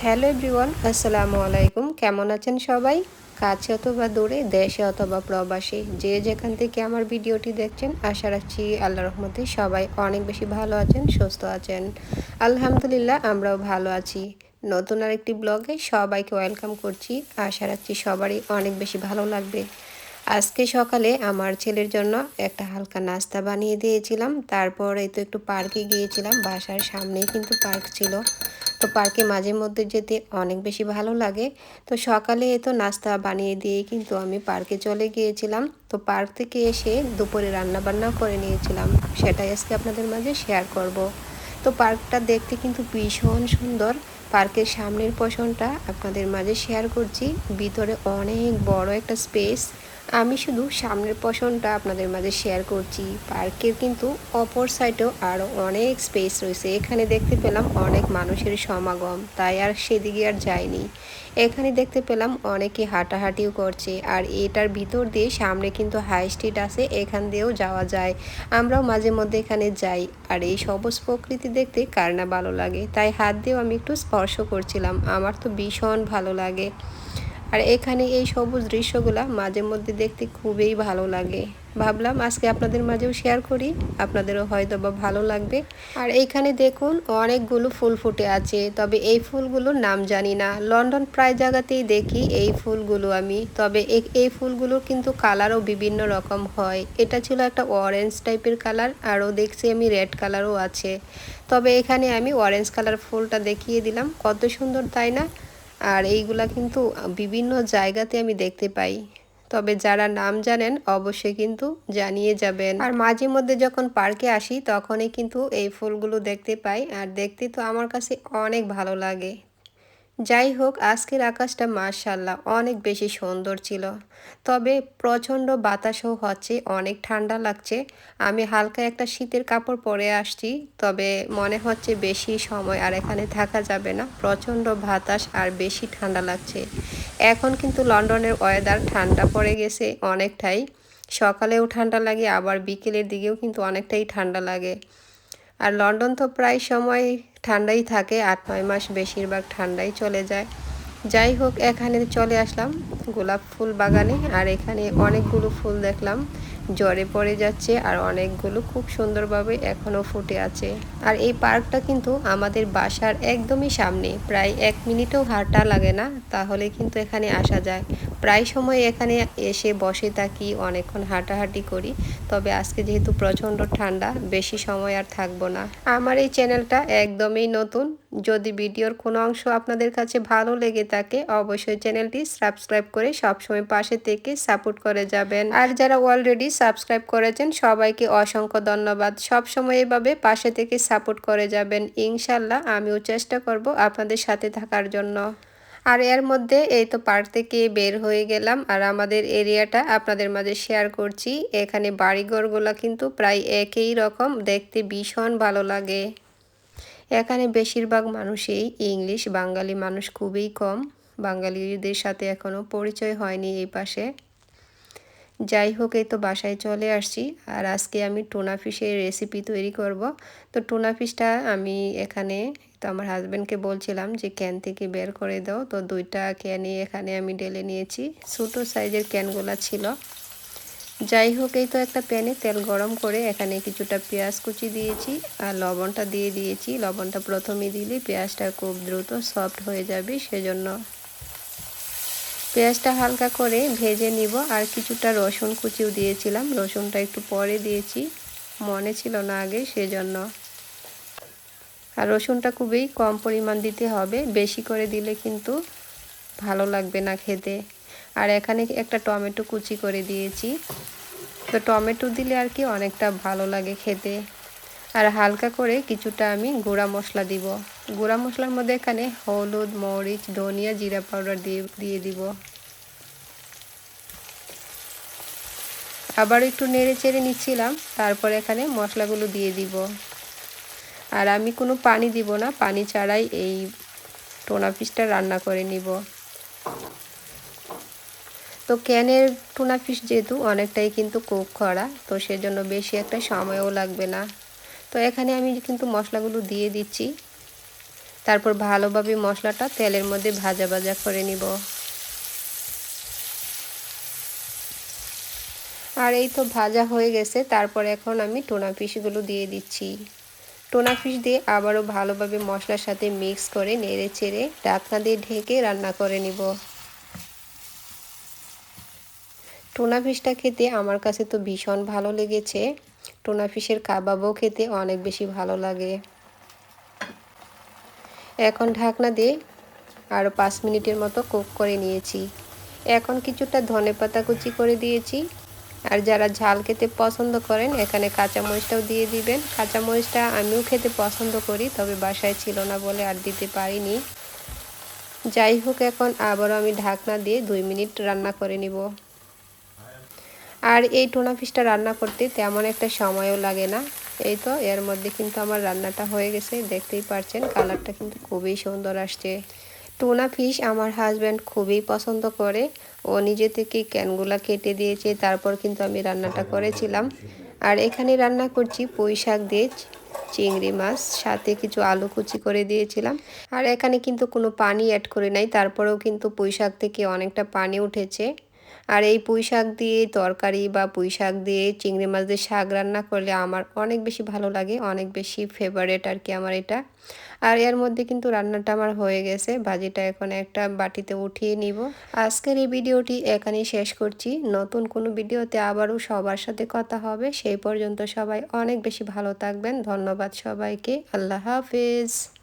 Hello everyone, আসসালামু আলাইকুম। কেমন আছেন সবাই? কাছে অথবা দূরে, দেশে অথবা প্রবাসী, যে যেখান থেকে আমার ভিডিওটি দেখছেন, আশা রাখছি আল্লাহর রহমতে সবাই অনেক বেশি ভালো আছেন, সুস্থ আছেন। আলহামদুলিল্লাহ, আমরাও ভালো আছি। নতুন আরেকটি ব্লগে সবাইকে ওয়েলকাম করছি। আশা রাখছি সবারই অনেক বেশি ভালো লাগবে। আজকে সকালে আমার ছেলের জন্য একটা হালকা নাস্তা বানিয়ে দিয়েছিলাম। তারপরে তো একটু পার্কে গিয়েছিলাম। বাসার সামনেই কিন্তু পার্ক ছিল। তো পার্কে মাঝে মধ্যে যেতে অনেক বেশি ভালো লাগে। তো সকালে তো নাস্তা বানিয়ে দিয়ে কিন্তু আমি পার্কে চলে গিয়েছিলাম। তো পার্ক থেকে এসে দুপুরে রান্নাবান্নাও করে নিয়েছিলাম। সেটাই আজকে আপনাদের মাঝে শেয়ার করব। তো পার্কটা দেখতে কিন্তু ভীষণ সুন্দর। পার্কের সামনের পোর্শনটা আপনাদের মাঝে শেয়ার করছি। ভিতরে অনেক বড় একটা স্পেস। আমি শুধু সামনের পোর্শনটা আপনাদের মাঝে শেয়ার করছি। পার্কের কিন্তু অপর সাইডেও আরও অনেক স্পেস রয়েছে। এখানে দেখতে পেলাম অনেক মানুষের সমাগম, তাই আর সেদিকে আর যাইনি। এখানে দেখতে পেলাম অনেকে হাঁটাহাঁটিও করছে। আর এটার ভিতর দিয়ে সামনে কিন্তু হাই স্ট্রিট আছে, এখান দিয়েও যাওয়া যায়। আমরাও মাঝে মধ্যে এখানে যাই। আর এই সবুজ প্রকৃতি দেখতে কার না ভালো লাগে, তাই হাত দিয়েও আমি একটু স্পর্শ করছিলাম। আমার তো ভীষণ ভালো লাগে। আর এখানে এই সবুজ দৃশ্যগুলা মাঝে মধ্যে দেখতে খুবই ভালো লাগে। ভাবলাম আজকে আপনাদের মাঝেও শেয়ার করি, আপনাদেরও হয়তো বা ভালো লাগবে। আর এইখানে দেখুন অনেকগুলো ফুল ফুটে আছে, তবে এই ফুলগুলোর নাম জানি না। লন্ডন প্রায় জায়গাতেই দেখি এই ফুলগুলো আমি, তবে এই ফুলগুলোর কিন্তু কালারও বিভিন্ন রকম হয়। এটা ছিল একটা অরেঞ্জ টাইপের কালার, আরও দেখছি আমি রেড কালারও আছে। তবে এখানে আমি অরেঞ্জ কালার ফুলটা দেখিয়ে দিলাম, কত সুন্দর তাই না? আর এইগুলা কিন্তু বিভিন্ন জায়গাতে আমি দেখতে পাই। তবে যারা নাম জানেন অবশ্যই কিন্তু জানিয়ে যাবেন। আর মাঝে মধ্যে যখন পার্কে আসি তখনই কিন্তু এই ফুলগুলো দেখতে পাই, আর দেখতে তো আমার কাছে অনেক ভালো লাগে। যাই হোক, আজকের আকাশটা মাশাআল্লাহ অনেক বেশি সুন্দর ছিল। তবে প্রচণ্ড বাতাসও হচ্ছে, অনেক ঠান্ডা লাগছে। আমি হালকা একটা শীতের কাপড় পরে আসছি, তবে মনে হচ্ছে বেশি সময় আর এখানে থাকা যাবে না। প্রচণ্ড বাতাস আর বেশি ঠান্ডা লাগছে। এখন কিন্তু লন্ডনের ওয়েদার ঠান্ডা পড়ে গেছে অনেকটাই। সকালেও ঠান্ডা লাগে, আবার বিকেলের দিকেও কিন্তু অনেকটাই ঠান্ডা লাগে। আর লন্ডন তো প্রায় সময় ঠান্ডাই থাকে, ৮-৯ মাস বেশিরভাগ ঠান্ডাই চলে যায়। যাই হোক, এখানে চলে আসলাম গোলাপ ফুল বাগানে। আর এখানে অনেকগুলো ফুল দেখলাম ঝরে পড়ে যাচ্ছে, আর অনেকগুলো খুব সুন্দরভাবে এখনও ফুটে আছে। আর এই পার্কটা কিন্তু আমাদের বাসার একদমই সামনে, প্রায় ১ মিনিটও হাঁটা লাগে না, তাহলে কিন্তু এখানে আসা যায়। প্রায় সময় এখানে এসে বসে থাকি, অনেকক্ষণ হাঁটাহাঁটি করি। তবে আজকে যেহেতু প্রচণ্ড ঠান্ডা, বেশি সময় আর থাকবো না। আমার এই চ্যানেলটা একদমই নতুন। যদি ভিডিওর কোনো অংশ আপনাদের কাছে ভালো লেগে থাকে, অবশ্যই চ্যানেলটি সাবস্ক্রাইব করে সবসময় পাশে থেকে সাপোর্ট করে যাবেন। আর যারা অলরেডি সাবস্ক্রাইব করেছেন সবাইকে অসংখ্য ধন্যবাদ। সবসময় এভাবে পাশে থেকে সাপোর্ট করে যাবেন। ইনশাল্লাহ আমিও চেষ্টা করব আপনাদের সাথে থাকার জন্য। আর এর মধ্যে এই তো পার্ক থেকে বের হয়ে গেলাম, আর আমাদের এরিয়াটা আপনাদের মাঝে শেয়ার করছি। এখানে বাড়িঘরগুলো কিন্তু প্রায় একই রকম, দেখতে ভীষণ ভালো লাগে। এখানে বেশিরভাগ মানুষই ইংলিশ, বাঙালি মানুষ খুবই কম। বাঙালিদের সাথে এখনও পরিচয় হয়নি এই পাশে। যাই হোক, এই তো বাসায় চলে আসছি। আর আজকে আমি টুনা ফিশের রেসিপি তৈরি করব। তো টুনা ফিশটা আমি এখানে তো আমার হাজব্যান্ডকে বলছিলাম যে ক্যান থেকে বের করে দাও। তো 2টা ক্যানই এখানে আমি ঢেলে নিয়েছি, ছোটো সাইজের ক্যানগুলো ছিল। যাই হোক, এই তো একটা প্যানে তেল গরম করে এখানে কিছুটা পেঁয়াজ কুচি দিয়েছি, আর লবণটা দিয়ে দিয়েছি। লবণটা প্রথমে দিলে পেঁয়াজটা খুব দ্রুত সফট হয়ে যাবে, সেজন্য পেঁয়াজটা হালকা করে ভেজে নিব। আর কিছুটা রসুন কুচিও দিয়েছিলাম, রসুনটা একটু পরে দিয়েছি, মনে ছিল না আগে, সেজন্য। আর রসুনটা খুবই কম পরিমাণ দিতে হবে, বেশি করে দিলে কিন্তু ভালো লাগবে না খেতে। আর এখানে একটা টমেটো কুচি করে দিয়েছি। তো টমেটো দিলে আর কি অনেকটা ভালো লাগে খেতে। আর হালকা করে কিছুটা আমি গুঁড়া মশলা দিব। গুঁড়া মশলার মধ্যে এখানে হলুদ, মরিচ, ধনিয়া, জিরা পাউডার দিয়ে দিব। আবার একটু নেড়ে চেড়ে নিচ্ছিলাম, তারপর এখানে মশলাগুলো দিয়ে দিব। আর আমি কোনো পানি দিব না, পানি ছাড়াই এই টুনা ফিশটা রান্না করে নিব। তো ক্যানের টুনা ফিশ যেহেতু অনেকটাই কিন্তু কুক করা, তো সেজন্য বেশি একটা সময়ও লাগবে না। তো এখানে আমি কিন্তু মশলাগুলো দিয়ে দিচ্ছি। তারপর ভালোভাবে মশলাটা তেলের মধ্যে ভাজা ভাজা করে নিব। আর এই তো ভাজা হয়ে গেছে। তারপর এখন আমি টুনা ফিশগুলো দিয়ে দিচ্ছি। টুনা ফিশ দিয়ে আবারও ভালোভাবে মশলার সাথে মিক্স করে নেড়ে চেড়ে ঢাকনা দিয়ে ঢেকে রান্না করে নিব। টুনা ফিশটা খেতে আমার কাছে তো ভীষণ ভালো লেগেছে। টুনা ফিশের কাবাবও খেতে অনেক বেশি ভালো লাগে। এখন ঢাকনা দিয়ে আরও 5 মিনিটের মতো কুক করে নিয়েছি। এখন কিছুটা ধনেপাতা কুচি করে দিয়েছি। আর যারা ঝাল খেতে পছন্দ করেন এখানে কাঁচামরিচটাও দিয়ে দিবেন। কাঁচামরিচটা আমিও খেতে পছন্দ করি, তবে বাসায় ছিল না বলে আর দিতে পারিনি। যাই হোক, এখন আবারও আমি ঢাকনা দিয়ে 2 মিনিট রান্না করে নিব। আর এই টুনা ফিশটা রান্না করতে তেমন একটা সময়ও লাগে না। এই তো এর মধ্যে কিন্তু আমার রান্নাটা হয়ে গেছে, দেখতেই পাচ্ছেন কালারটা কিন্তু খুবই সুন্দর আসছে। টুনা ফিশ আমার হাজব্যান্ড খুবই পছন্দ করে। ও নিজে থেকে ক্যানগুলা কেটে দিয়েছে, তারপর কিন্তু আমি রান্নাটা করেছিলাম। আর এখানে রান্না করছি পুঁই শাক দিয়ে চিংড়ি মাছ, সাথে কিছু আলু কুচি করে দিয়েছিলাম। আর এখানে কিন্তু কোনো পানি অ্যাড করে নাই, তারপরেও কিন্তু পুঁই শাক থেকে অনেকটা পানি উঠেছে। আর এই পুঁই শাক দিয়ে তরকারি বা পুঁই শাক দিয়ে চিংড়ি মাছ দিয়ে শাক রান্না করলে আমার অনেক বেশি ভালো লাগে, অনেক বেশি ফেভারেট আর কি আমার এটা। আর এর মধ্যে কিন্তু রান্নাটা আমার হয়ে গেছে। ভাজিটা এখন একটা বাটিতে উঠিয়ে নিব। আজকের এই ভিডিওটি এখানেই শেষ করছি। নতুন কোনো ভিডিওতে আবারও সবার সাথে কথা হবে। সেই পর্যন্ত সবাই অনেক বেশি ভালো থাকবেন। ধন্যবাদ সবাইকে। আল্লাহ হাফেজ।